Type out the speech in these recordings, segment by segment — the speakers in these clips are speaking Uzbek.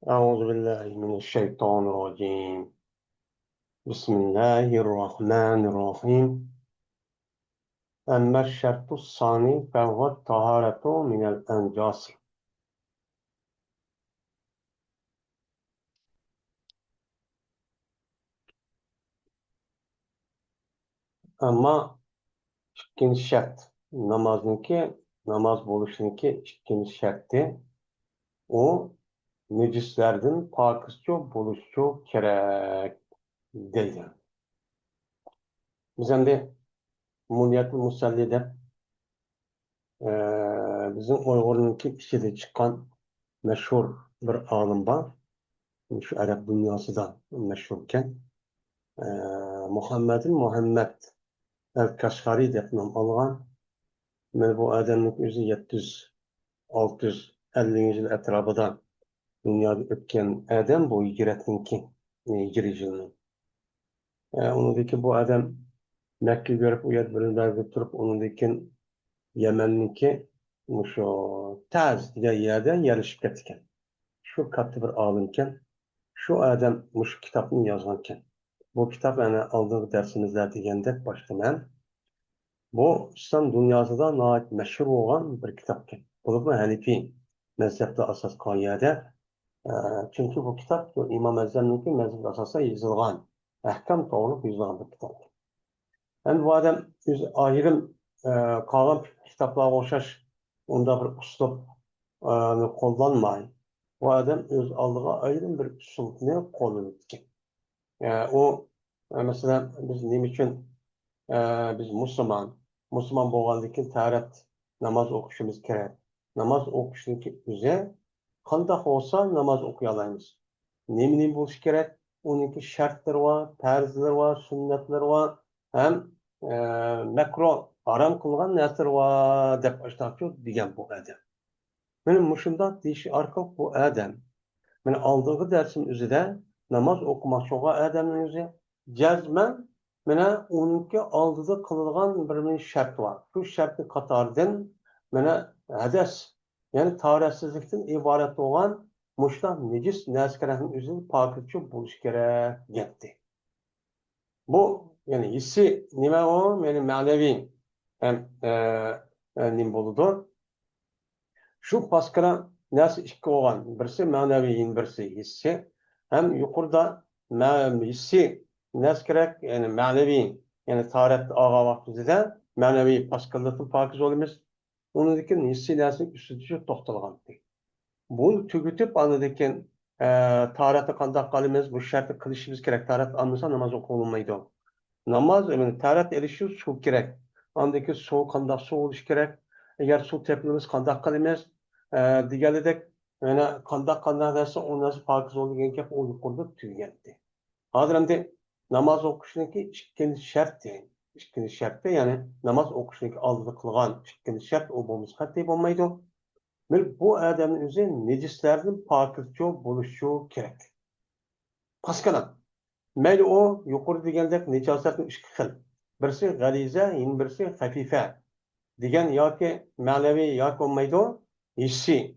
أعوذ بالله من الشيطان الرجيم. بسم الله الرحمن الرحيم. أما الشرط الثاني فهو الطهارة من الأنجاس. Ama ikkinchi shart namoz bo'lishniki ikkinchi sharti u nejislardan pokizcha bo'lishi kerak deydi. Biz endi Mulyat Musalli deb bizim Uyg'urniki ichida chiqqan mashhur bir olim bor. Şu Arap dünyasıda meşhurken Muhammed el-Kaşgari deb nom olgan. Mana bu odamning o'zi 700-650 yil atrofida dunyoda o'tgan odam, bu hijratniki hijriy yilning. Uningdiki bu odam Makka ko'rib u yerda birinlarga turib, uningdiki Yamanniki shu Taz degan yerda yerishib ketgan. Shu katta bir olimkan. Şu adam şu kitabını yazarken, bu kitap yani aldığım dersimizde degende başlayan, bu İslam dünyasında nahit meşhur olan bir kitapken. Bu da Hanefi mezhepte asas koyuyor. Çünkü bu kitap İmam Azam'ın mezhep asasa yazılgan, ahkam doğruluk yazılan bir kitap. Yani bu adam ayrım kalan kitaplara oxşaş, onda bir üslup kullanmayın. Bu adam öz aldığı ayrım bir üslubunu kullanıyor. O mesela biz ne için biz Müslüman bo'lgandan tarat namaz okuşumuz kerak. Namaz okuşunki o'zi qanday olsa namaz o'qiy olamiz. Nima bo'lishi kerak? Uniki shartlari var, farzlari var, sunnatlar var, ham makro harom qilgan narsalar var deb ashtachu degan bu odam. Mana mushundoq deyish orqali bu odam men aldığım dersin üzerinde namaz okumak çok adamın yüzü cezmen mene onunki aldığı kılılgan bir şart var. Bu şartı katardan mene hades yani tarihsizlikten ibaret olan muşta necis neskerenin üzerinde paketçi buluş gerek gitti. Bu yani hissi nime o yani manevi hem nim buludur. Şu paskara nasıl iki olan birisi manevi birisi hissi hem yukarıda hissi nasıl gerek yani manevi yani tarih ağa vaktinde manevi paskallıkın pakiz olumuz onundaki hissi nasıl üstücü toxtalgan. Bu tügütüp anıdaki tarihte kandak kalımız bu şartı kılışımız gerek tarih anlasa namaz okunulmaydı. Namaz yani tarih erişi su gerek. Andaki su kandak su oluş gerek. Eğer su tepkimiz kandak kalımız diğerledek yani kandak derse o nasıl pakiz olduğu gibi o yukarıda tüygendi. Hadramda namaz okuşundaki ikinci şart yani namaz okuşundaki aldığı kılgan ikinci şart o bulmuş katı olmaydı. Bu adamın üzerine necislerden pakizce buluşu gerek. Paskalan. Mayli o yuqori degandek nijosatning ikki xil. Birisi g'aliza, yana birisi xafifa. Degan yoki ma'naviy yoki bo'lmaydi, hissiy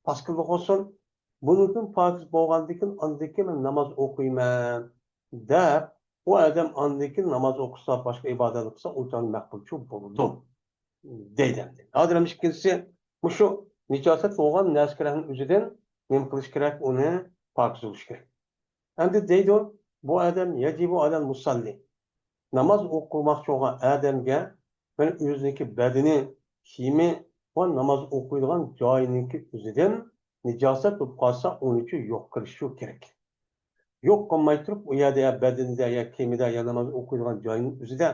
paskillik olsin. Bundan pokiz bo'lgandan andiki men namoz o'qiyman deb u odam andiki namoz o'qisa, boshqa ibodat qilsa, o'tan maqbulchi bo'ladi deydi. Hozir ikkinchisi shu nijosat bo'lgan narsalarning o'zidan nima qilish kerak? Uni pokiz bo'lish kerak. Endi deydi bu odam yajibu odam musalli. Namoz o'qimoqchi bo'lgan odamga mana o'ziniki badani, kiyimi va namoz o'qiydigan joyiniki o'zidan nijosat bo'lib qolsa, uni yo'q qilishi kerak. Yo'q qilmay turib, u yerda ya badanida, ya kiyimida, ya namoz o'qiydigan joyining o'zida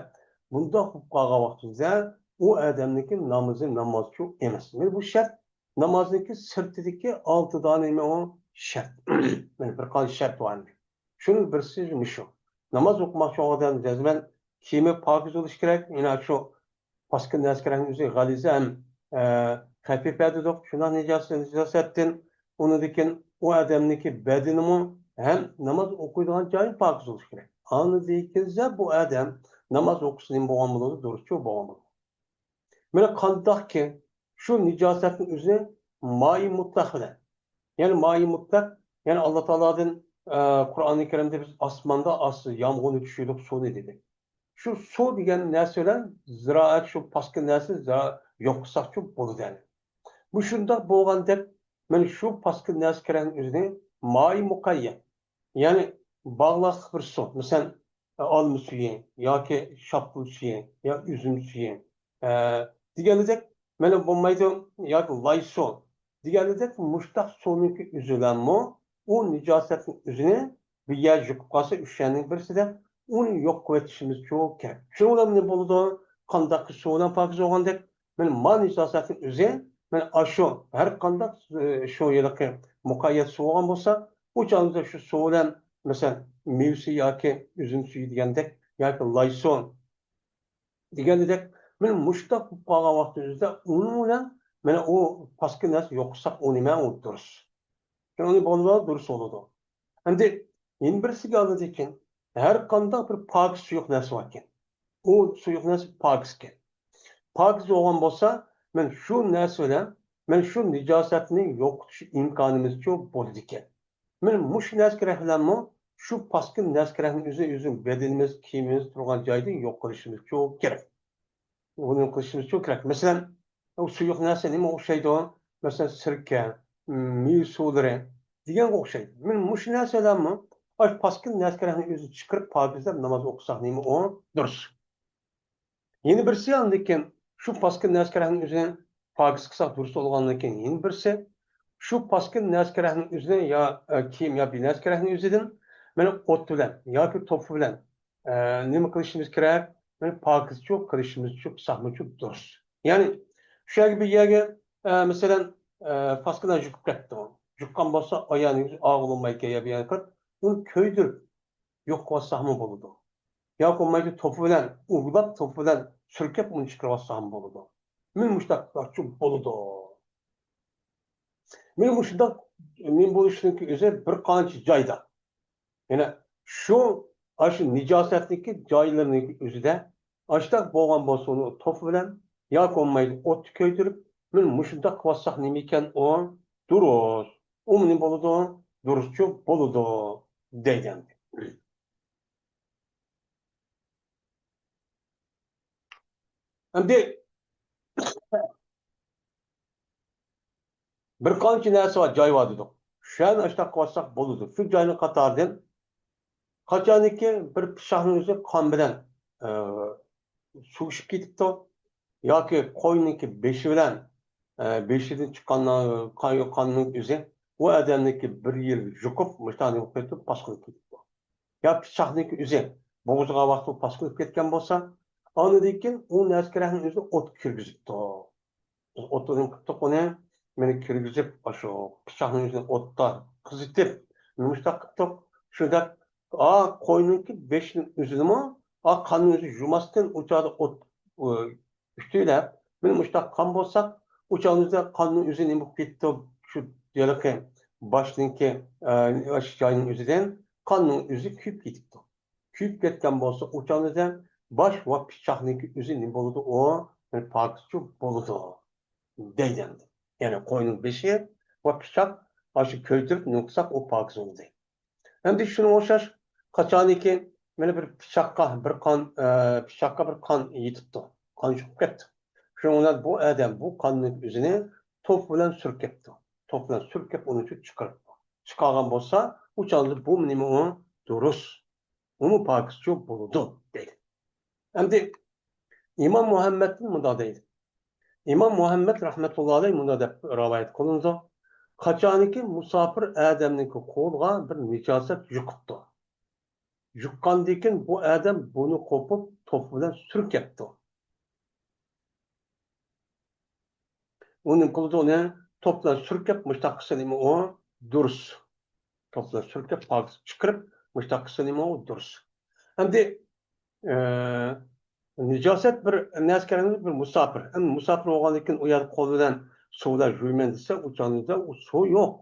bundoq bo'lib qolgan vaqtida u odamniki namozchi emas. Mana bu shart namozniki sirtidagi 6 dona o shart. Mana bir qancha shart bor. Şunun birisi şu. Namaz okumak odam cezmen kiyimi pakiz bo'lishi kerak. Yine şu paskın neskerenin üzeri galize hem hafife dedik. Şuna nicasettin. Onu dikin o adamniki bedenimi hem namaz okuyduğun joyi pakiz bo'lishi kerak. Anı deykinizde bu adam namaz okusun boğamılığı duruşçu boğamılığı. Böyle kandak ki şu nicasetin üzeri mai mutlak bilen. Yani mayi mutlak, yani Allah Teala'dan Kur'an-ı Kerim'de biz asmanda aslı yağmurunu düşürdük, su ne dedik. Şu su degan narsalar ziraat shu pastki narsa yo'qsa shu bo'ladi. Bu shundoq bo'lganda mana shu pastki narsalarning o'zini moy muqayyat. Ya'ni bog'liq bir suv. Masalan, olma suyi yoki shopqul suyi yo uzum suyi. E, deganidek mana bo'lmaydi yoki loy suv. Deganidek mushtaq suvniki o'zilanmi u nijosatning o'zini bir yer yuqib qolsa o'shaning birisida uni yo'q qilishimiz kerak. Shu bilan nima bo'ladi? Qanday suv bilan pokiz bo'lgandek mana ma nijosatning o'zi mana shu har qanday shu yilqi muqayyat suv bo'lgan bo'lsa u chog'da shu suv bilan masalan meva suvi yoki uzum suvi degandek yoki loy suv degandek mana mushtaq qolgan vaqtimizda uni bilan mana u pastki narsa yo'qsa u nima u durust. Uni bo'ladi durust bo'ladi. Endi yana birisiga oladi ekan har qanday bir pok suyuq narsa bor ekan. U suyuq narsa pokiz ekan. Pokiz bo'lgan bo'lsa, men shu narsa bilan men shu nijosatni yo'qotish imkonimiz ko'p bo'ladi ekan. Men mush narsalar bilanmi shu pastki narsalarni o'zi bedanimiz, kiyimimiz turgan joyda yo'q qilishimiz ko'p kerak. Buni qilishimiz ko'p kerak. Masalan, u suyuq narsa nima o'xshaydi? Masalan, sirka, meva suvlari deganga o'xshaydi. Men mush narsalarmi pastki narsalarni o'zi chiqarib pokizlab namoz o'qisak nima u durust. Yeni birisi yandıkken şu paskın neskerahın üzerine pakiz kısa dursa olganlıkken yeni birisi şu paskın neskerahın üzerine ya kim ya bir neskerahın üzerine beni ot bilen ya ki topu bilen nima qilishimiz kerak? Beni pakiz çok qilishimiz çok sahmi çok durus. Yani şu gibi bir yerge mesela paskından jukub ketdi. Jukkan bolsa ayağını ağılmayken ya bir yer qilib uni köydürüp yo'q qilsa ham bo'ladi. Yoki bo'lmaydi to'pi bilan urlab to'pi bilan surkab uni chiqarib olsa ham bo'ladi. Men mushtaqlarchi bo'ladi. Men mushtaq men bo'lishniki o'zi bir qancha joyda. Yana shu nijosatniki joylarning o'zida ashtaq bo'lgan bo'lsa uni to'pi bilan yoki bo'lmaydi o't ko'ydirib men mushtaq qilsaq nima ekan u durust. U nima bo'ladi? Durustchi bo'ladi degan. Endi bir qancha narsa var, joy bor dedik. Shuni ashta qilsak bo'ladi. Shu joyni qatoridan qachoniki bir pichoqni o'zi qon bilan suvishib ketibdi yoki qo'yniki beshi bilan beshidan chiqqan qonning o'zi u odamniki bir yil yuqib mushtani ketib pas qilib ketibdi. Yo pichoqniki o'zi bo'g'ziga vaqtida pas qilib ketgan bo'lsa, ondan keyin u narsalarni o'zi o't kirgizibdi. O'tdan qilib uni meni kirgizib shu pichoqni o'zini o'tda qizitib mushtaq qilib shunda qo'yniki beshni o'zini qonni o'zi yumasdan o'chadi o't ustilab men mushtaq qon bo'lsak o'chog'imizda qonni o'zi nima bo'lib ketdi shu yiliqi boshniki joyning o'zidan qonning o'zi kuyib ketibdi. Kuyib ketgan bo'lsa o'chog'imizda bosh va pichoqniki o'zi nima bo'ladi u pokizchi bo'ladi deyildi. Yani koyunun beşi ve pişak aşı köydürüp noksak o pakiz oldu. Hem de şunu oşaş kaçaniki beni bir pişakka bir kan yitipti. Kan çıkıp gitti. Şunlar bu adam bu kanın üzerine top bilen sürkepti. Top bilen sürkep onu çıkarıp. Çıkargan bolsa uçandı bu minimum durus. Onu pakizci buldu değil. Hem de İmam Muhammed'in mıda değil. İmam Muhammed rahmetullahi aleyh bunda deb rivayet qilindi. Qachoniki musafir odamniki qo'lga bir nijosat yuqibdi. Yuqqandan keyin bu odam buni qo'pib to'p bilan surkabdi. Uni qo'lini to'p bilan surkab mushtaqisi nima u durus. To'p bilan surkab pakiz chiqarib mushtaqisi nima u durus. Endi nijosat bir naskarimiz bir musafir. Endi musafir bo'lgandan keyin u yer qo'l bilan suvlar yuyman desa, u jonida u suv yo'q.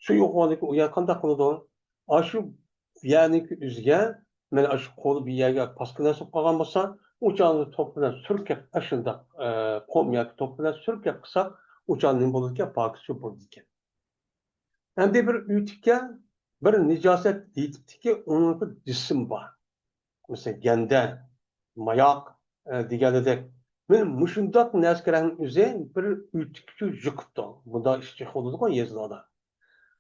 Suv yo'q bo'lgandan keyin u yer qanday qiladi? Shu ya'niki o'ziga mana shu qo'l bir yerga paskina suv qolgan bo'lsa, u jonni to'p bilan surkab, shunda qom yoki to'p bilan surkab qilsak, u jonning bo'ladigan pokizchi bo'ladi ekan. Endi bir ütükke bir nicaset deyiptiki onun bir cisim var. Mesela gende, mayak deganidek. Men mushundoq narsalarning o'zi bir ütükçü yıkıptı. Bunda işçi olurdu yazılarda.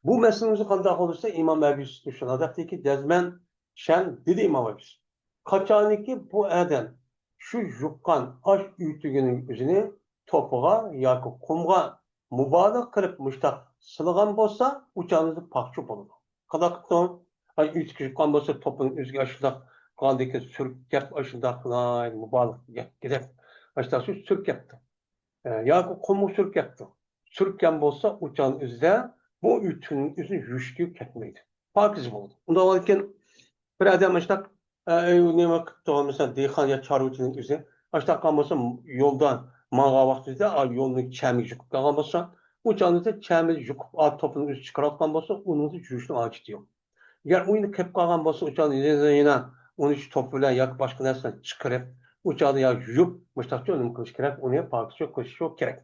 Bu meselemizi qanday olursa İmam Ebu Yusuf şunadaki dezmen şen dedi İmam Ebu Yusuf. Kaçaniki bu adam şu yuqqan aş ütügünün üzerine topuğa yoki qumga mubolag'a qilib mushtaq silgan bo'lsa, uçağınızı pakçı bo'ladi. Qanday qilib ay ütüg yuqqan bo'lsa topuning o'ziga shundoq qandiki surkab shundoq qilay mubolag'a gidib ashta shu surkabdi. Yoki qumga surkabdi. Surkkan bo'lsa uçağın o'zida bu ütünün üzerine yüştüğü ketmeydi. Pakiz oldu. Ondan olurken bir adam işte ne vakit doğru mesela Deyhan ya Çarvıcı'nın üzerine işte kalmasa yoldan mağa vaktinde yolun çemi yıkıp kalmasa o canlıda çemi yıkıp topun üstü çıkarıp kalmasa onun da yüştüğü ağaç diyor. Eğer oyunu kep kalgan olsa o canlı yine onu hiç topuyla yak başka nesne çıkarıp o canlı ya yuyup müştakçı önüm kılıç gerek onu pakizce kılıç yok gerek.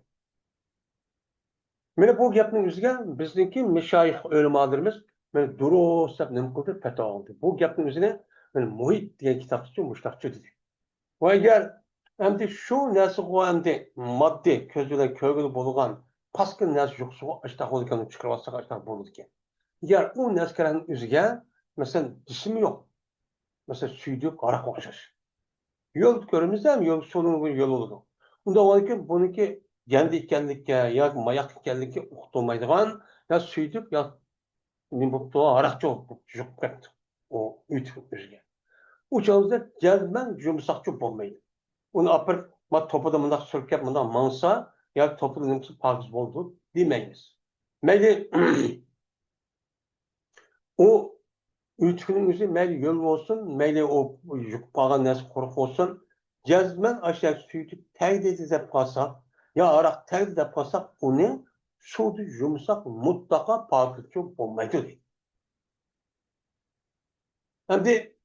Mene bu gapning o'ziga bizniki mashayix o'limalarimiz meni durust deb nima qildi fatvo oldi. Bu gapning o'zini meni muhit degan kitobda mushtaqcha dedi. Va agar endi shu narsaga endi moddiy ko'z bilan ko'rgili bo'lgan pastki narsa yo'qsa ashtaxolikani chiqarib olsak ashtax bo'ladi ekan. Agar u narsalarning o'ziga masalan jismi yo'q. Masalan suydik aroq o'xshash. Yo'l ko'ramizda ham yo'l so'lungan yo'l bo'ladi. Unda olarkan buniki kendi ekanlikka yoki mayoq ekanlikka uqtirmaydigan yo suydik yo nima bo'libdi aroqchi chiqib ketdi u uytib o'ziga u chog'da jazman yumshoqchi bo'lmaydi uni opirib to'pida bundoq surkab bundoq mansa yoki to'pida nimasi pokiz bo'ldi demaymiz mayli u uytibning o'zi mayli yo'l bo'lsin mayli u yuqib qolgan narsa quruq bo'lsin jazman ashyo suydik tagdi deb qolsak yo aroq tagdi deb qolsak uni suvda yumshoq mutlaqo pokizchi bo'lmaydi deydi. Endi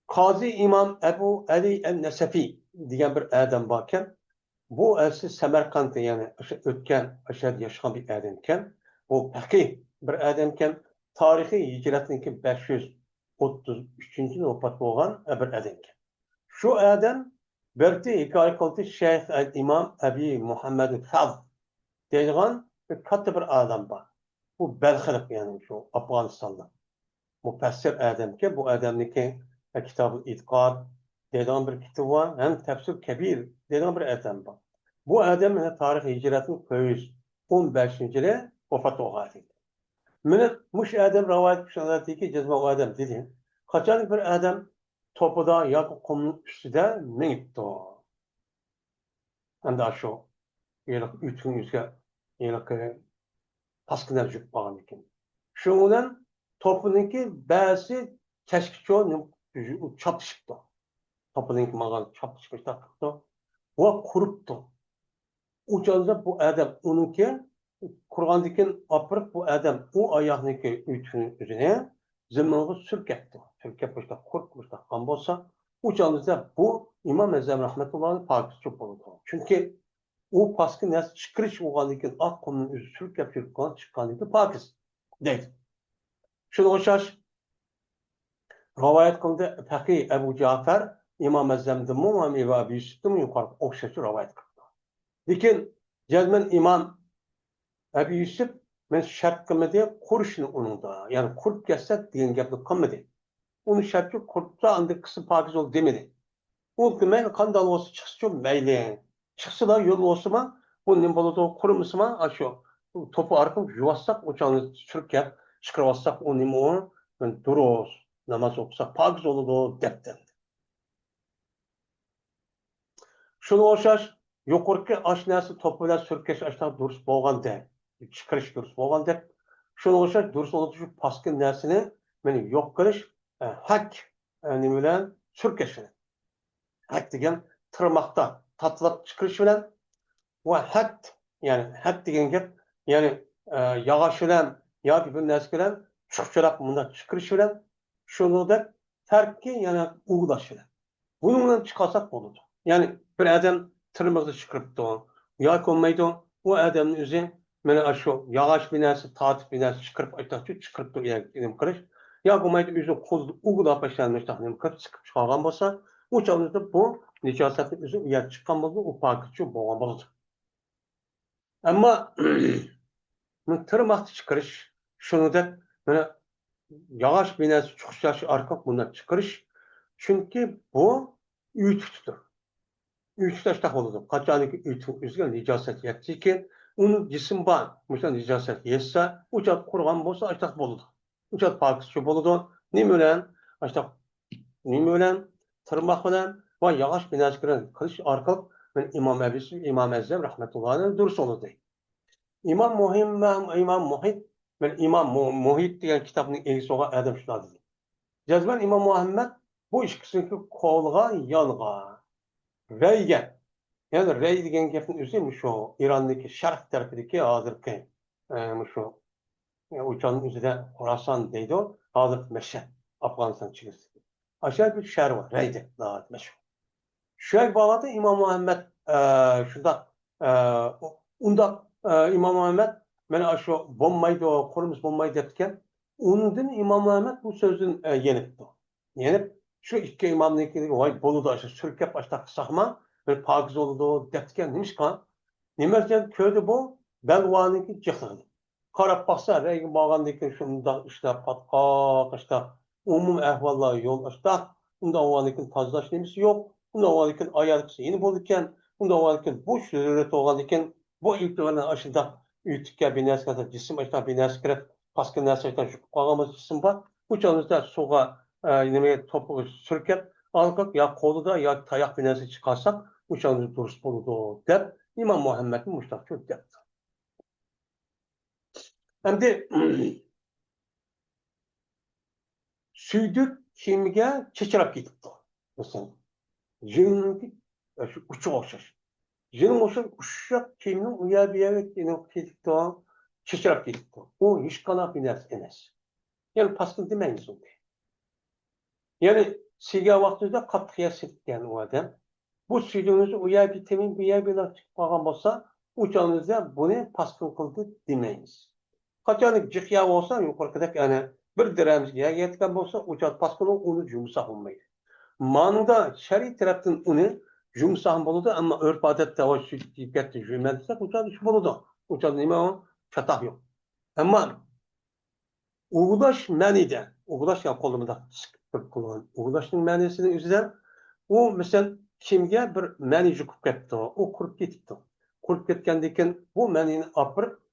Qozi İmam Ebu Ali el-Nesefi degan bir adam borkan, bu asli Samarqandda ya'ni o'sha o'tgan ashad yashagan bir adam ekan. Bu faqih bir adam ekan. Tarixiy hijratniki 533-yilda vafot bo'lgan bir adam ekan. Shu adam berti hikoya qildi Shayx al-Imam Abi Muhammad al-Faz deydigan bir katta bir adam bor. Bu Balxiliq ya'ni shu Afg'onistonda. Mufassir adam ki bu adamniki Kitab-ı İtikad deydigan bir kitap var. Hem Tefsir Kebir deydigan bir adam var. Bu adam tarix hicretinin 415-yili vafot bo'lgan. Meni mush adam rivoyat qilishadiki, jazma o adam dedi. Qachon bir adam to'pida yoki qumning ustida minibdi. Endi shu yiliq ütün yuzga yiliq paskina jup bo'lgan ekan. Shundan to'piniki ba'zi kashkicho chopishibdi. To'piniki ma'gan chopishibdi. Va quribdi. U chog'da bu adam uniki qurgandan opirib bu adam u oyoqniki uytini o'zini zaminga surkabdi. Surkab bo'lsa qurib bo'lsa qon bo'lsa u chog'da bu İmam Azam rahmatullohi pokizchi bo'ldi. Chunki u pastki narsa chiqarish bo'lgandan keyin oq qumning o'zi surkab chiqqandan keyin pokiz deydi. Shuni o'xshash rivoyat qildi faqih Abu Ja'far İmam Azamdan Muhammed va Abu Yusufdan yuqori o'xshash rivoyat qildi. Lekin jazman İmam Abu Yusuf men shart qilmadi qurishni uningda. Ya'ni qurib ketsa degan gapni qilmadi. Uni shartga quribsa andi qism pokiz bo'ldi demadi. U mayli qanday bo'lsa chiqsin mayli. Chiqsa yo'l bo'lsa bu nima bo'ladi qurimismi shu to'pi orqali yuvassak o'chani surkab chiqarib olsak u nima durust namoz o'qisak pokiz bo'ladi debdi. Shuni o'xshash yuqorqi oshnasi to'pi bilan surkash ashta durust bo'lganda chiqarish durust bo'lganda shuni o'xshash durust bo'ladi shu pastki narsani meni yo'q qilish hak nima bilan surkash hak degan tirmoqda tatlab chiqarish bilan va hak yani hak degan gap yani yog'och bilan yoki bir narsa bilan chuqchiroq bunda chiqarish bilan shuningdek tarkki yana ug'lash bilan buni bilan chiqarsak bo'ladi. Yani bir adam tirmoqda chiqaribdi yoki olmaydi u odamni o'zi Mana shu yağış binası, tatip binası çıkırıp aytaqçı çıkırıp turgan qilish. Ya bo'lmaydi o'zi qo'lda uglab tashlanmish taxmin qilib chiqib chiqargan bo'lsa, u chog'da bu nijosatni o'zi uyat chiqqan bo'ldi, u pokitchi bo'lgan bo'ladi. Ammo tirmoqni chiqarish, shuningdek mana yağış binası chiqishlash orqali bundan chiqarish, chunki bu uy tutdir. Uyutuşta oldu. Kaçaniki üzgün nicasət yetdi ki, onun cisim var. Mesela nicasət yetse, uçak kurgan bolsa açtak boludu. Uçak pakışçı boludu. Nim ölen, açtak nim ölen, tırmak ölen ve yağış binazkiren kılış arkalık ben İmam Ebisi, İmam Ezzem rahmetullah'ın durus oldu. İmam Muhim ve İmam Muhit, ben İmam Muhit diyen kitabının egisi olan adam şuna dedi. Cezben İmam Muhammed bu işkisindeki kolga yalga, reyge, yani rey degan gapning o'zi shu Irondagi sharq tarafidagi hozirgi shu o'choqning o'zida Xorason deydi, hozir Mashhad, Afg'oniston chegirasi. Aşağı bir shahar bor, rey deb mashhur. Shu bo'ladi Imom Muhammad shunda unda Imom Muhammad mana shu bo'lmaydi, qo'limiz bo'lmaydi debgan. Undan Imom Muhammad bu so'zdan yenibdi. Yenib shu ikki imomniki voy bo'ldi, shu surkab boshqa qilsaqma bir pakiz oldu, deptken demiş kan. Nimerken köyde bu belvaniki çıktı. Karab baksa rengi bağandaki şunda işte patkak işte umum ehvallar yol işte bunda ovaniki tazlaş nemisi yok. Bunda ovaniki ayarlıksı yeni bulurken bunda ovaniki bu şürret oğandiken bu iltivarın aşında ütükke bineskada cisim işte bineskret paskı nesaytan şu kağımız cisim var. Bu çalınızda soğa nemeye topu sürkep alkak ya kolu da ya tayak binesi çıkarsak uçağınızı durus buludu deb İmam Muhammed'in muştakçı debdi. Hem de süydük kimge çeçirap gitipti. Mesela jününki şu uçuk okşaş. Jünün okşaş uçak kiminin uya bir yere gitipti. Çeçirap gitipti. O hiç kanap ines enes. Yani paskın demeyiniz onu. Yani siga vaktinde katkıya sitken o adam. Bu süydüğünüzü uya bir temin bir yer bir açık bağım olsa uçağınızda bunu paskın kıldı demeyiniz. Kaçanlık cıkya olsa yukarıdaki yani bir diremizge yetken olsa uçak paskını onu yumuşak olmaydı. Manada şer'i taraftan onu yumuşak buludu ama örf adette o şirkette cümlediysek uçak iş buludu. Uçak neyme o? Çatah yok. Ama uğulaş menide, uğulaş ya kolumda sıkıp kullan. Uğulaşın menisinin üzerinden o mesela kimge bir meni jukup ketdi, o kurup ketipti. Kurup ketkendiken bu menini apırıp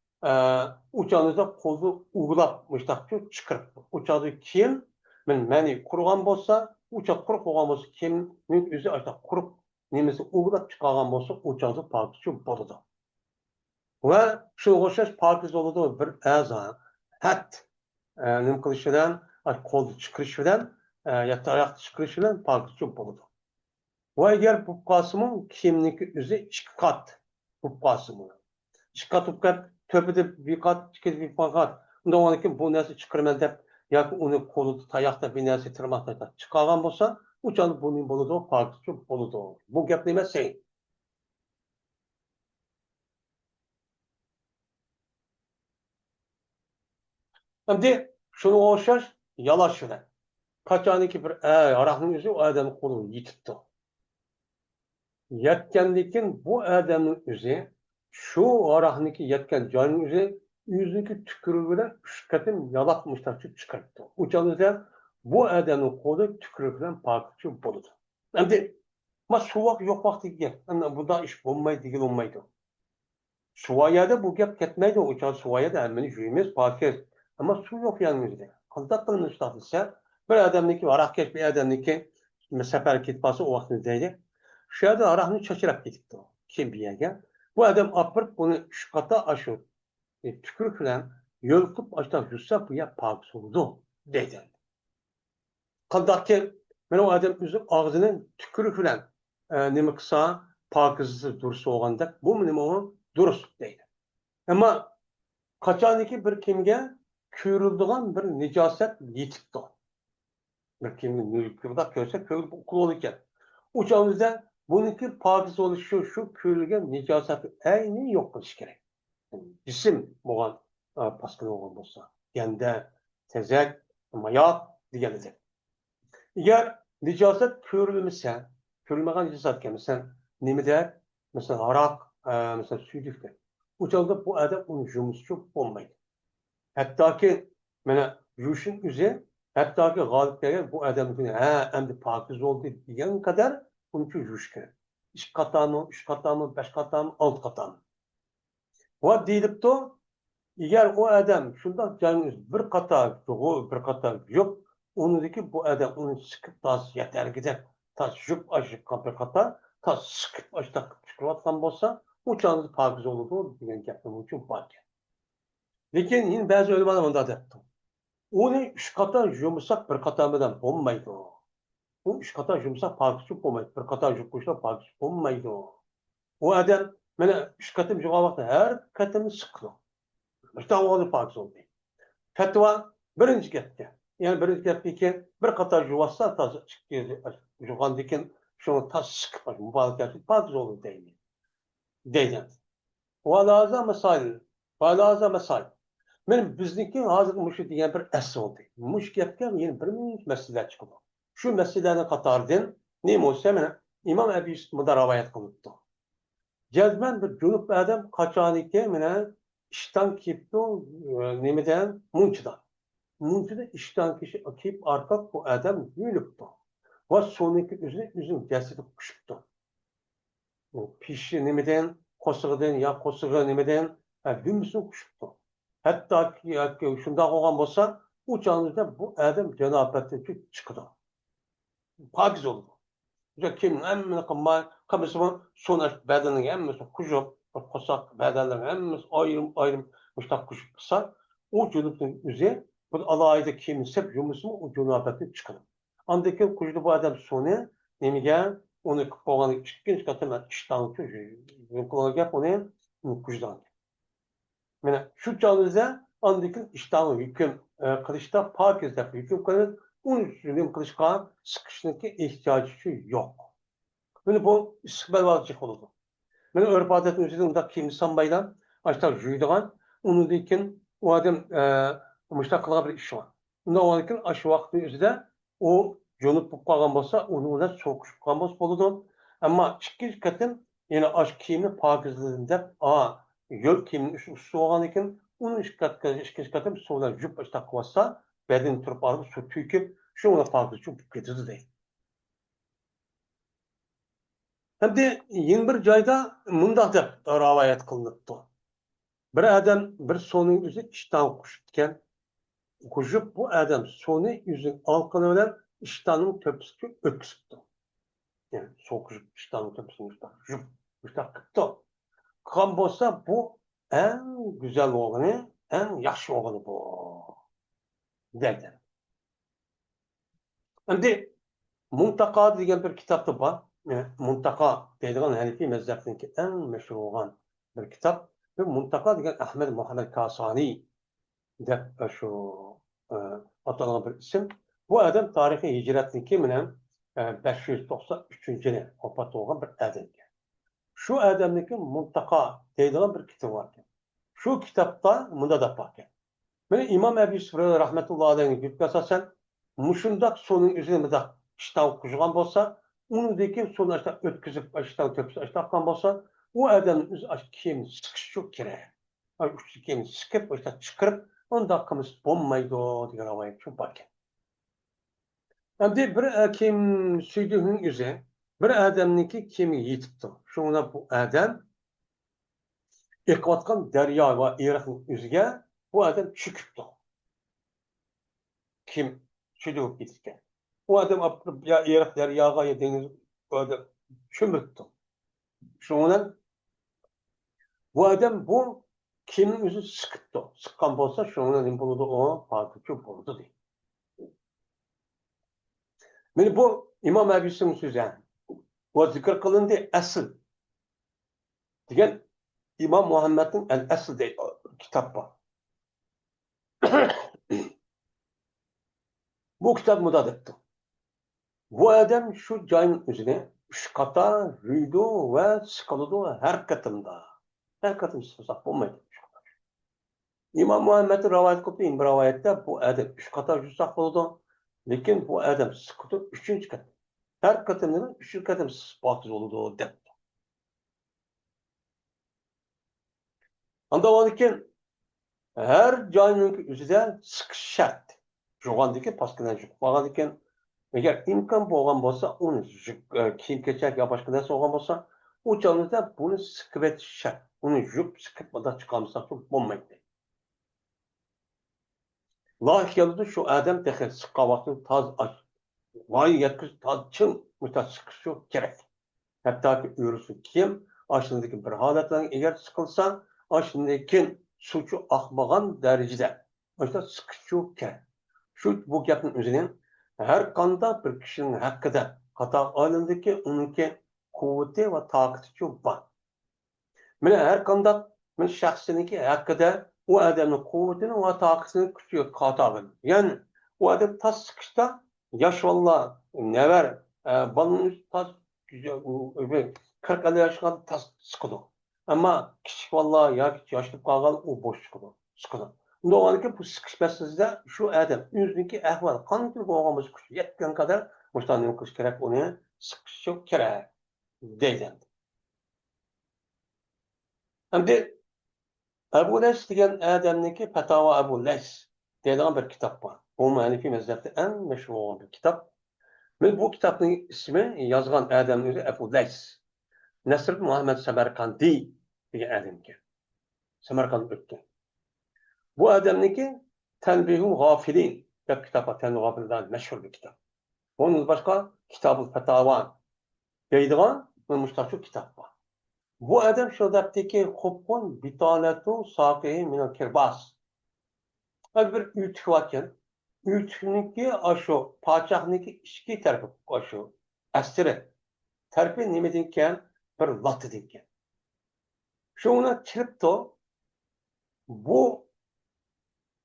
uçağınızda koldu uğulap müştakçı çıkırıp. Uçağı kim meni kurugan bolsa, uçak kurup olgan bolsa kimin özü açta kurup nemesi uğulap çıkargan bolsa uçağı pakizçi boludu. Ve şu oxşaş pakiz oludu bir azan hat nim qilish bilan qo'lni chiqarish bilan ya tayoqni chiqarish bilan pakizçi boludu. Ve eğer bu kasımın kimlik üzeri iki kat bu kasımı. İki kat töpede bir kat, iki bir kat. Bunda olan kim bu nesi çıkarman dep ya ki onu kolu tayakta bir nesi tırmakta çıkargan bolsa uçan bunun boludu, pakizçi boludu. Bu gap neme sen? Şimdi şunu oxşaş yalaş bilen. Kaçaniki bir araqning yüzü o adamın kolu yitipti. Yetkendikin bu adamın yüzü şu araqniki yetken canın yüzü yüzündeki tükürüğü bilen üç katım yalakmışlar çıkarttı. Uçanızda bu adamın kolu tükürüğü bilen pakizçi boludu. Şimdi ama şu vakt yok vakti gel. Yani bu da iş olmaydı değil olmaydı. Suvayada bu gap ketmeydi. Uçan suvayada hemen jüyemiz pakiz. Ama su yok yanımızda. Kontak kılınmış tatlısa bir adamdaki arak bir adamdaki sefer kitbası o vaktindeydi. Şu adam arakını çaçırak gittikti o. Kim bir yere. Bu adam apırıp bunu şu kata aşıyor. Tükürük falan yolup açtan yutsa bu ya pakiz oldu dedi. Kaldaki ben o adam üzüm ağzının tükürük falan nemi kısa pakizsiz dursa olganda bu nemi o durus deydi. Ama kaçaniki bir kimge kuyurulduğun bir nicaset yetipti. Bir kimge kuyurda görse kuyur okul olurken. Uçağımızda bununki pakiz oluşu şu kuyurulgen nicaseti aynı yok kılış gerek. Cisim bo'lgan pastki bo'lgan bo'lsa, ganda, tezak, mayoq deganida. Agar nijosat ko'rilmagan nijosatga, masalan, nimada, masalan, aroq, masalan, suydiqda. Bu chog'da bu odam uni yumishchi bo'lmaydi. Hattoki mana yuvishning o'zi, hattoki g'olib kelgan bu odamni endi pokiz bo'ldi degan qadar uni yuvish kerak. 2 qatormi, 3 qatormi, 5 qatormi, 6 qatormi. Va deyilibdi, agar u odam shundoq bir qator bir qator yo'q, uniki bu odam uni siqib tas yetargidek tas yub ashqa bir qator tas siqib ashqa chiqayotgan bo'lsa, u chog'da pokiz bo'ladi degan gapim uchun bor. Lekin yine ba'zi o'limalar bunday debdi. Uni 3 qator yumsaq bir qator bilan bo'lmaydi. U 3 qator yumsaq pokiz bo'lmaydi. Bir qator yub qo'shib pokiz bo'lmaydi. U odam mana 3 qatim yuvgan vaqtda har qatim siqdi. Müstahvali pokiz oldu. Fatva birinci gapga. Yani birinci gapdaki bir qator yuvasa tas yuvgandikin şunu tas siqib mübarek pokiz oldu deydi. Deydi. Ve lazım mesai. Men bizniki hozir mushu degan bir asl oldu. Mush gapga yana bir masala chiqdi. Shu masalaning qatoridan nima bo'lsa mana Imom Abu Yusuf bunda rivoyat qilibdi. Jazman bir junub odam qachoniki mana ishdan kelibdi, nimadan munchidan. Munchida ishdan kelib orqa bu odam yulibdi. Va soniki o'zini jasadi qushibdi. Pishi nimadan, qo'sig'idan yo qo'sig'i nimadan, dumsini qushibdi. Hattoki shundoq bo'lgan bo'lsa, u chog'da bu odam janobatdan chiqdi. Pokiz bo'ldi. Kim hammani qilmay, qilmasa so'nash badaniga hammasi qushib, qo'soq badanlarga hammasi ayrim mushtaq qushib qilsa, u junubning o'zi bu alohida kiyimsib yumisi u janobatdan chiqdi. Undan keyin qushdi bu odam so'ni nimaga uni qilib qo'ygan ikkinchi qatim ishdan gap uni qushdan. Mana shu chog'da andaki ishdan hukm qilishda pokiz deb hukm qilib, uni hukm qilishga siqishniki ehtiyoji yo'q. Mana bu istiqbolchi bo'ladi. Mana urf odat o'zida undaq kiyim sanmaydan, ashta yuydigan, undan u odam mushtaq qilgan bir ish bor. Undan keyin shu vaqtning o'zida u jo'nib qolgan bo'lsa, uni ular so'qishib qolgan bo'ladi. Ammo ikkinchi qatim yana ash kiyimni pokizladim deb, yo'l kiyimni usti olgan ekan, uni ikkinchi qatim suvdan yuvib tashlab qo'ysa, badani turib olib suv to'kib, shuni pokiz yuvib ketadi deydi. Endi yana bir joyda mundaq deb rivoyat qilinibdi. Bir odam bir suvning o'zi ishdan qushibgan. Qushib bu odam suvni o'zining olqini bilan ishtonning to'pisiga o'tkazibdi. Yani so'qishib ishtonning to'pisini yuvib qilibdi. Qilgan bo'lsa, bu eng go'zal o'g'ini, eng yaxshi o'g'ini bu deydi. Endi Muntaqo degan bir kitobda bor. Muntaqo deydigan Hanifiy mazhabniki eng mashhur bo'lgan bir kitob. Bu Muntaqo degan Ahmad Muhammad Kosoniy deb shu atalgan bir ism. Bu odam tarixiy hijratniki bilan 593-yili vafot bo'lgan bir odam. Şu adamdaki Muntaqo deydigan bir kitob bor ekan. Shu kitobda bunda da bor ekan. Mana Imom Abu Yusuf rahmatullohi alayhi gapga asosan mushundaq suvning o'zini mudaq ishdan quzgan bo'lsa, unidagi suvni ashta o'tkazib, ashdan to'psa, ashtan bo'lsa, u odamning o'zi ash kiyim siqishi kerak. Uch kiyim siqib, ashta chiqarib, undaq qilib bo'lmaydi degan rivoyat shu bor ekan. Endi bir kiyim suydining o'zi bir odamniki kiyimi yetibdi. Shuna bu odam eqiyotgan daryo va Iroqning o'ziga bu odam chiqibdi. Kim suydiib ketgan. U odam ya Iroq daryoga ya dengiz odam cho'mibdi. Shundan bu odam bu kimning o'zi siqibdi. Siqqan bo'lsa, shundan nima bo'ladi? O pokiz bo'ldi deydi. Mana bu Imom Abu Yusufning so'zi. Bu zikr qilindi asl degan İmam Muhammed'in El-Asl deydi kitap var. Bu kitap mudad etti. Bu adam şu joyning o'zini 3 qator yuydi va siqildi har qatimda. Har qatim siqilsa bo'lmaydi. İmam Muhammed'in rivayet kıldığı bir rivayette bu adam 3 kata yüksek oldu. Lakin bu adam sıkıntı 3. kat. Her katının 3. katı sıfatı oldu de. Anda var ki her canlının üzerinde sıkış şart. Joğandaki paskıdan çıkıp bağlı iken eğer imkan boğan olsa onu kim geçer ya başka nasıl olgan olsa o canlıda bunu sıkıvet şart. Onu yüp sıkıtmadan çıkarmışsa çok bulmaydı. Allah geldi şu adam tekrar sıkıvatını taz aç. Vay yakış taz çın mütaz sıkışı gerek. Hatta ki ürüsü kim aşındaki bir halatten eğer sıkılsa aşındaki suçu akmagan derecede. İşte sıkışı gerek. Şu bu yapın üzerine her kanda bir kişinin hakkında hata alındaki onunki kuvveti ve takati çok var. Mine her kanda min şahsınınki hakkında o adamın kuvvetini ve takatini küçüyor kata. Yani o adam tas sıkışta yaş valla ne var balın üst tas 40-50 yaşında tas sıkıdı. Ama küçük valla ya yaşlı kalgan o boş sıkıdı. Doğanlıkı bu sıkışmasızda şu adam yüzündeki ahval kanıtlı olmamız küçük yetken kadar muştanın kış gerek onu sıkışıyor gerek deydi. Hem de Ebu Leys degan adamniki Fatava Ebu Leys deyilgan bir kitap var. Bu Hanifi mezhepte en meşhur olan bir kitap. Ve bu kitabın ismi yazgan adamın özü Ebu Leys. Nasr Muhammed Semerkandi degan adamki. Semerkand ötken. Bu adamniki Tenbihul Gafilin bir kitap. Tenbihul Gafilin meşhur bir kitap. Onun başka Kitab-ı Fatava deyilgan ve müştakil kitap var. Bu adam şuradaki hubbun bitanetun sakihi minel kirbas. Bir ütü varken, ütününki aşu, paçakniki iki tarafı aşu, astırı. Tarafı nimedinken bir latı dinken. Şuna çırptı, bu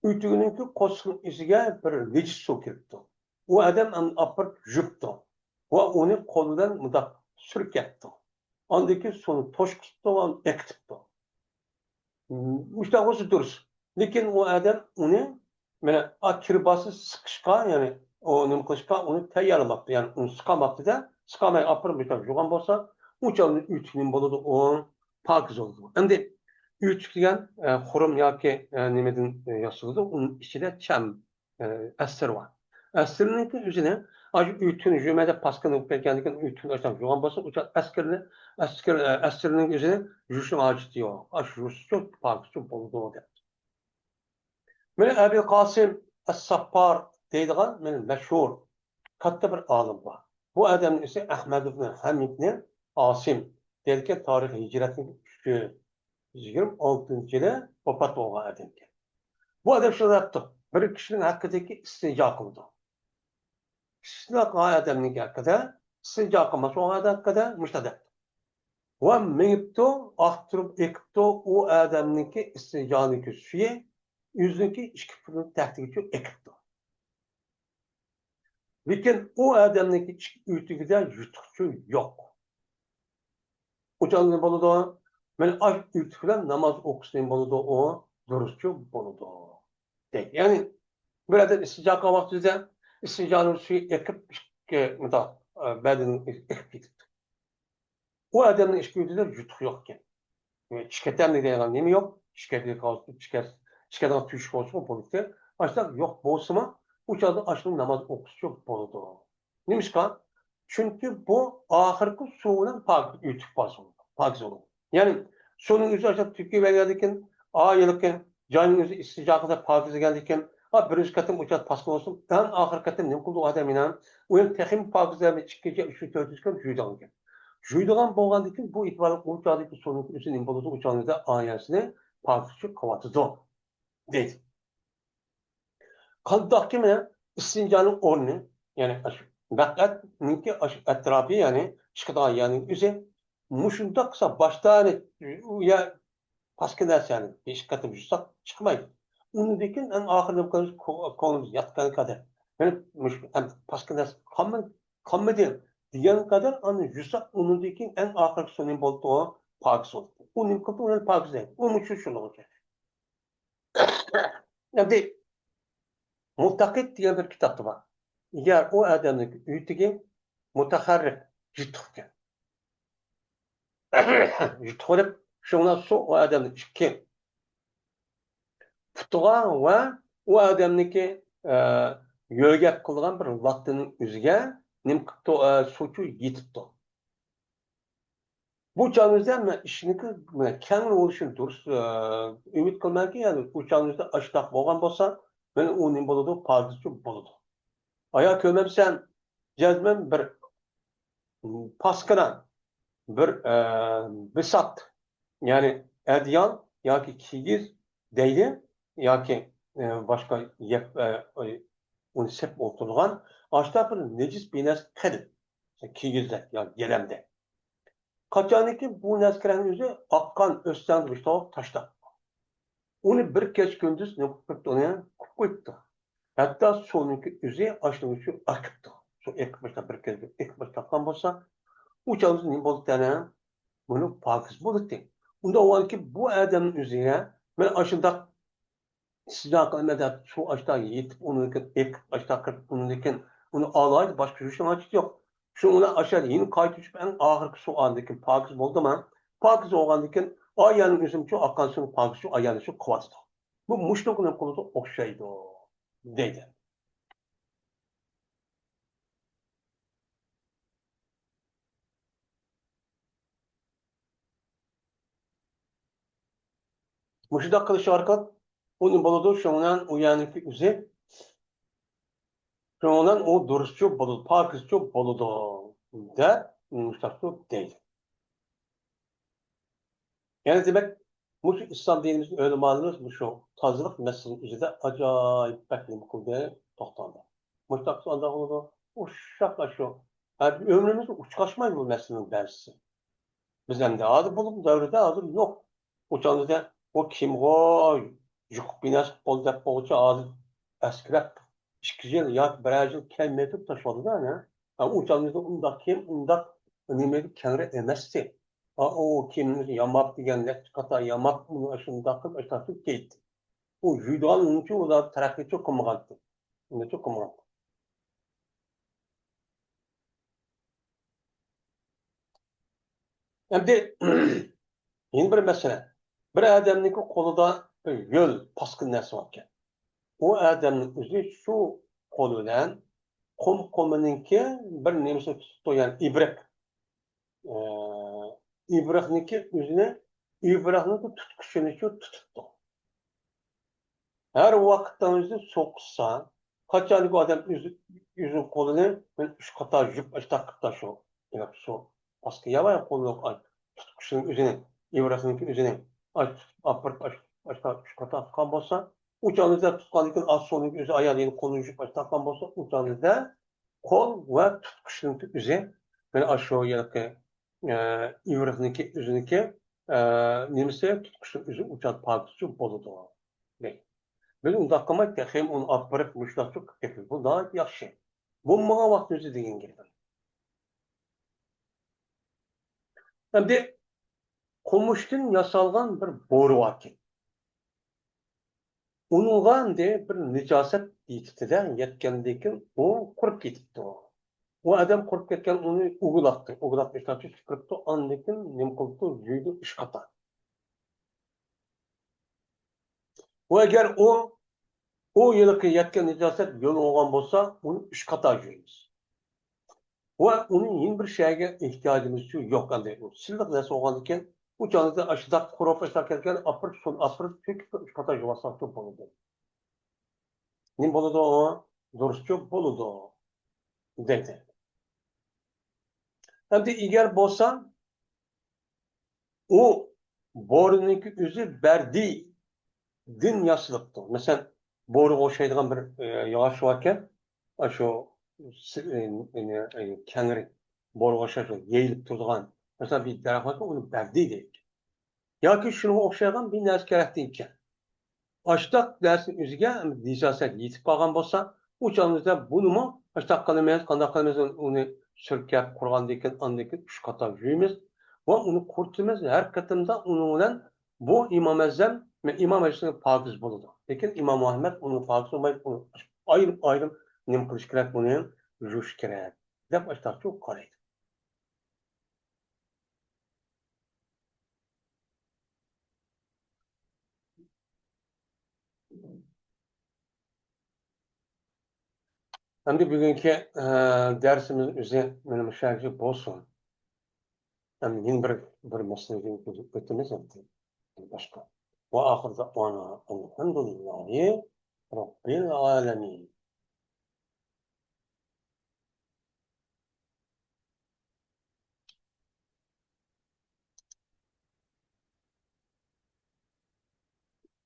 ütününki kosun izine bir veciz su kirpti. O adam apır jüptü. Ve onu kolundan mudak sürketti. Andaki sonu toş tuttu ve ektirdi. İşte o duruz. Lakin o adam onu mana akirbası sıkışka yani onu kışka onu tayarlamakta yani onu sıkamaktı da sıkamay apır bir tane yugan bolsa uçanın ütünün boludu on pakiz oldu. Endi üt degan xurum yoki nimedin yasaldı onun içinde çam asır var. Asırın üzerine acı ütün jümede paskını belki ütün açan yugan bolsa uçan asırın üzerine juşun ağacı diyor. Aşırı çok pakiz çok boludu. Mene Ebu Kasım Es-Sappar deydiğen men meşhur katta bir alim var. Bu adamın ismi Ahmed ibn Hamid ibn Asim. Deyilken tarih hicretin 126. yılı vefat olan adam. Bu adam şunu yaptı. Bir kişinin hakkındaki istinca kıldı. İstinca adamın hakkında istinca kılması o adam hakkında müştedet. Ve menipti, ahtırıp ekipti o adamın istincanı suyu yüzündeki işkifinin tahtiği ekipti. Lakin o adamdaki ütügüde yutukçu yok. Uçanın boludu, men aç ütügüden namaz okusun boludu o, duruşçu boludu. Yani bir adam isticaka vaktinde isticanın suyu ekip bedenin ekip gidip. O adamın işküydüde yutuk yokken. Şirketten de denen nemi yok. Şirketten tüşük olsun politik. Açlar yok bolsuma uçadı aşının namaz okusu boludu. Nimişka? Çünkü bu ahırkı suğunun ütük pakız olur. Yani sonun yüzü aşağı Türkiye verildikken, ayılıkken, canın yüzü isticakıda pakızı geldikken, birinci katım uçat paskı olsun, en ahır katım ne kuldu adam inan, onun tehim pakızı ve çıkıcı 3-400 kan jüydanken. Jüydigan bolgandikin bu itibarlı uçağdaki sonun üstünün boludu uçağınızda ayasını pakızı kavatıdı. Deydi. Kaldık mi istincanın ornu yani vakat ninki etrafı yani çıkıda yani üze muşunda kısa başta ya paskinas yani beş katı vücutsak çıkmaydı. Onu dikin en ahırda konumuz yatkan kadar. Yani paskinas kalmadı diyen kadar anı vücutsak onu dikin en ahır sonun bolduğu pakis oldu. Onun kutu onun pakis değil. O muşu şunu olacak. Endi Muttaqid degan bir kitob bor. Agar u odamning uytigi mutaharrik yutuqgan. Yutuq olib, shundan so'ng u odamning ikki putiga va u odamniki yo'lgap qilgan bir vaqtining o'ziga nim suvchi yetibdi. Bu çağımızda men işiniki keng bo'lishini durust umid qilmanki, ya'ni bu çağımızda ashtaq bo'lgan bo'lsa, men u nim bo'ladi, pazisi bo'ladi. Aya ko'mamsan, jazman bir paskana, bir bisat, ya'ni adyan yoki kigiz deydi, yoki boshqa yep uni sep o'tirgan, ashtaq bir nejis binas qilib, kigizda yoki yelamda. Qachoniki bu naskaraning o'zi oqqan o'stan to'g'ri tashlab. Uni bir kech kunduz nima qilib qo'yib qo'yibdi. Hatto suvniki o'zi ashning uchun akibdi. Shu ekib bir kez ekib taqan bo'lsa, u chog'da nima bo'ldi-tana? Buni pokiz bo'ldi. Unda o'yki bu odamning o'ziga men ashunda sizdan qilmada shu ashda yetib uni ekib ashda qilib uni alaydı boshqa hech yo'q. Şunu aşağı yeni kayıtışıp en ağır su andaki pakiz oldu mu? Pakiz oğandaki ayağının üzümçü akan su pakiz şu ayağını şu kuvastı. Bu muşluğunun konusu okşaydı dedi. Muşluğu kılışı arka onun buludu şundan uyanık üzü şundan o duruşçu buludu, pakizçu buludu de muşluğu değil. Yani demek bu İslam dinimizin öğrenmelerimiz bu şu tazılık meselesinin üzerinde acayip bekleyin kıldığı tohtandı. Mutlak anda oldu. Uşakla şu. Yani ömrümüzde uçkaşmayın bu meselenin dersi. Bizden de adı bulup devrede adı yok. Uçağınızda o kim o yıkıp binas olacak boğucu adı eskilep işkicil ya beracil kelmeyip taşımadı da ne? Yani uçağınızda undak kim undak nimelik kenara emesti. O kimimiz yamak degenler kata yamak bunu aşında kıl aşağısı keyit. O judan onun için o da tarafı çok komagattı. Ne çok komagattı. Hem de yeni bir mesele. Bir adamın kolunda yol paskın neresi varken. O adamın üzeri şu kolundan komununki bir nemesi tuttu yani ibrek. İbrek'ninki üzerine İbrek'ninki tutkuşunu şu tuttu. Her vakitten üzeri soksa kaçalık adam yüzün kolunu ben üç kata jüp açta kata şu. Yani şu paskı yava kolunu tutkuşunun üzerine İbrek'ninki üzerine apırt açta üç kata atkan bolsa uçağınızda tutkanlıkın az sonunun üzeri ayağını kolunu jüp açta atkan bolsa uçağınızda kol ve tutkuşunun üzeri ben aşağı yarıkı İbrek'ninki üzerindeki nemesi tutkuşunun üzeri uçak parçası boludu. Ne? Biz undaqamak ki hem onu apırıp müştaçlık yapıyor. Bu daha yaxşı. Bu bana vaxt özü deyin gelir. Hem de komuştun yasalgan bir boru var ki. Onunla de bir nicaset yetitiden yetkendeyken o kurup gitipti o. O adam kurup ketken onu uğulattı. Uğulattı işlatçı çıkıptı. Andekin nemkultu yüydü iş kata. O eğer o yılıkı yetken nicaset yolu olan bolsa onu iş kata yüydüz. Ve onun yeni bir şeye ihtiyacımız yok. Yani sildik nesi olan iken bu canlıda aşıda kurup eşlerken apırt çünkü iş kata yuvasakçı buludu. Ne buludu o? Duruşçu buludu. Dedi. Hem de eğer bolsa o borununki üzü berdi din yaşlıktı. Mesela boru o şeyden bir yağış varken şu kenarı boru aşağı yayılıp durduğun mesela bir taraf varken onu berdi dedik. Ya ki şunu okşayan bir ners gerektiğinken açtak dersin üzüge dijaset yitip kalgan bolsa uçağınızda bunu mu açtak kalamayız kandak kalamayız onu sürkep kurgan deyken andaki üç kata jüyümüz ve onu kurtulmaz her katında onun bu İmam Ezzem Men İmam Aleyhisselam pakiz boludy. Lekin İmam Muhammed onu pakiz bolmaýyp, onu aýrym-aýrym nim kılıç kerek, bunu yujuş kerek dep başlapça garaýdy. Endi bugünkü dersimiz üze menim şäherçi bolsun. Hem yin bir meseleyi götürmez endi. Başka. Ve ahir da'wana elhamdülillahi rabbil alemin.